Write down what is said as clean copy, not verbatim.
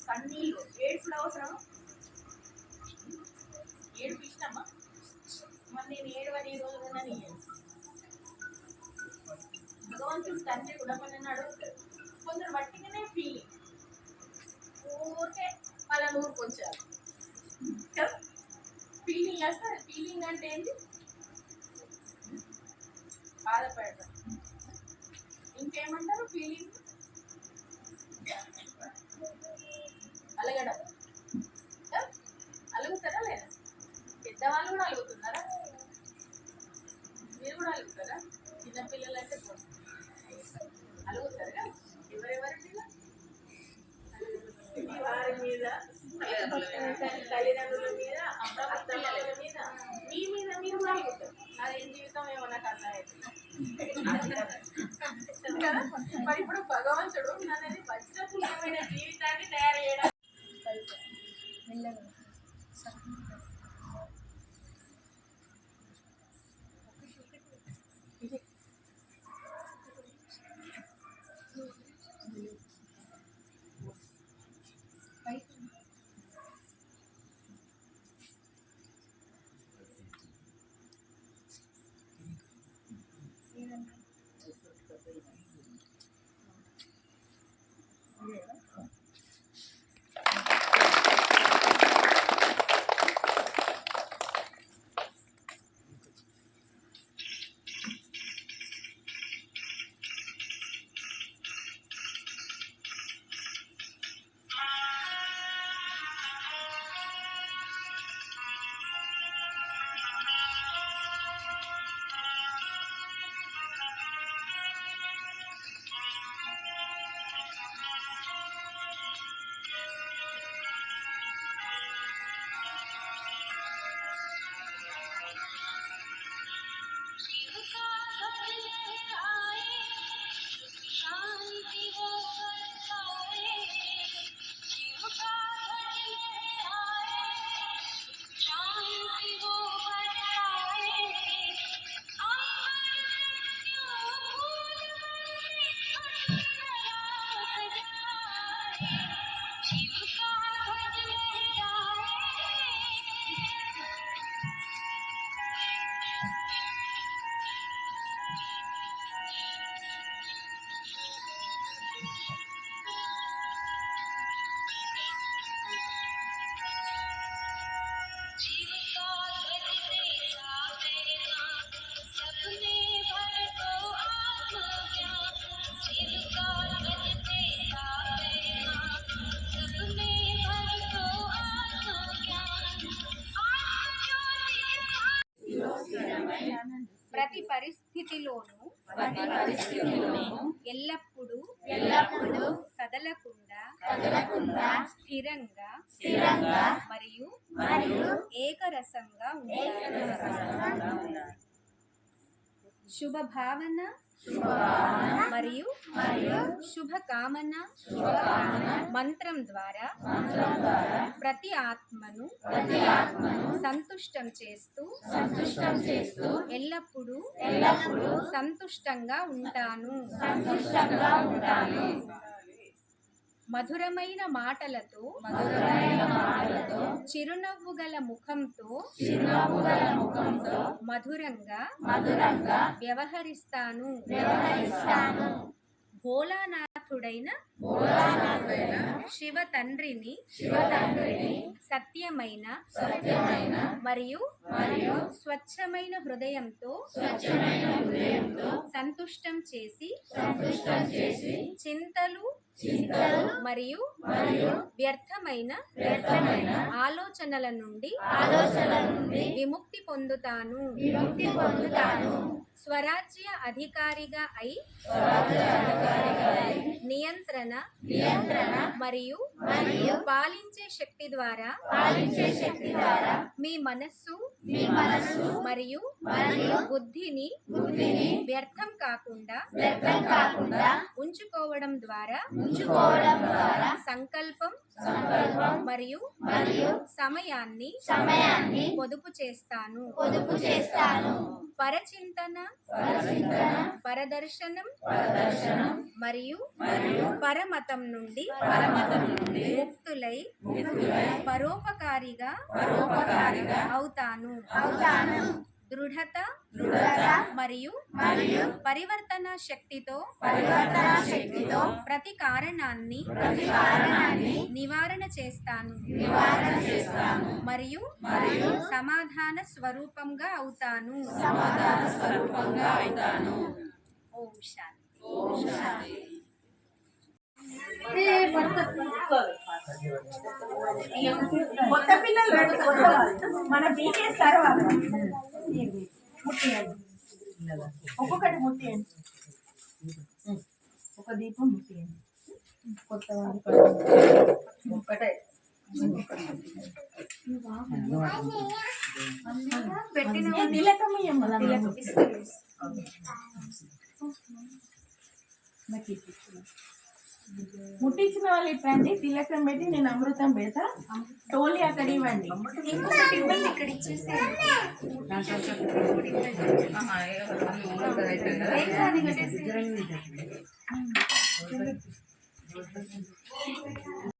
కన్నీళ్ళు ఏడుపుడు అవసరం. ఏడుపు ఇష్టమా? మరి నేను ఏడవని రోజులని భగవంతుడు తండ్రి కూడా మన అడుగుతాడు. కొందరు బట్టిగానే ఫీలింగ్ ఊరికే వాళ్ళ ఊరుకొచ్చారు ఫీలింగ్ అసలు ఫీలింగ్ అంటే ఏంటి? బాధపడటం. ఇంకేమంటారు ఫీలింగ్? అలగడం. అలుగుతారా లేదా? పెద్దవాళ్ళు కూడా అలుగుతున్నారా? మీరు కూడా అలుగుతారా? చిన్నపిల్లలు అంటే అలుగుతారా? ఎవరెవరి మీద? వారి మీద, తల్లిదండ్రుల మీద, అత్తమ్మల మీద, మీ మీద మీరు కూడా అలుగుతారు. అదేం జీవితం ఏమో నాకు అర్థమవుతుంది కదా. మరి ఇప్పుడు భగవంతుడు అనేది వజ్రతుల్యమైన జీవితాన్ని తయారు చేయడం ప్రతి పరిస్థితిలోనూ ఎల్లప్పుడూ కదలకుండా స్థిరంగా మరియు ఏకరసంగా ఉండాలి. శుభభావన మరియు శుభకామన మంత్రం ద్వారా ప్రతి ఆత్మను సంతుష్టం చేస్తూ ఎల్లప్పుడూ సంతుష్టంగా ఉంటాను. మధురమైన మాటలతో చిరునవ్వు గల ముఖంతో మధురంగా వ్యవహరిస్తాను. భోలానాథుడైన శివ తండ్రిని సత్యమైన మరియు స్వచ్ఛమైన హృదయంతో సంతుష్టం చేసి చింతలు మరియు వ్యర్థమైన ఆలోచనల నుండి విముక్తి పొందుతాను. స్వరాజ్య అధికారిగా అయి నియంత్రణ మరియు పాలించే శక్తి ద్వారా మీ మనస్సు మరియు బుద్ధిని వ్యర్థం కాకుండా ఉంచుకోవడం ద్వారా సంకల్పం మరియు సమయాన్ని పొదుపు చేస్తాను. పరచింతన పరదర్శనం మరియు పరమతం నుండి ముక్తులై పరోపకారిగా అవుతాను. దృఢత మరియు పరివర్తన శక్తితో ప్రతి కారణాన్ని నివారణ చేస్తాను మరియు సమాధాన స్వరూపంగా అవుతాను. ఓం శాంతి. కొత్త పిల్లలు మన బీకేస్ తర్వాత ముట్టియండి, ఒక్కొక్కటి ముట్టియండి, ఒక దీపం ముట్టియండి. కొత్త వాళ్ళు ఒక్కటే పెట్టిన ముట్టించిన వాళ్ళు ఇట్లండి, తిలకం పెట్టి నేను అమృతం పెడతా, టోలీ అక్కడ ఇవ్వండి. ఇక్కడ ఇచ్చేస్తే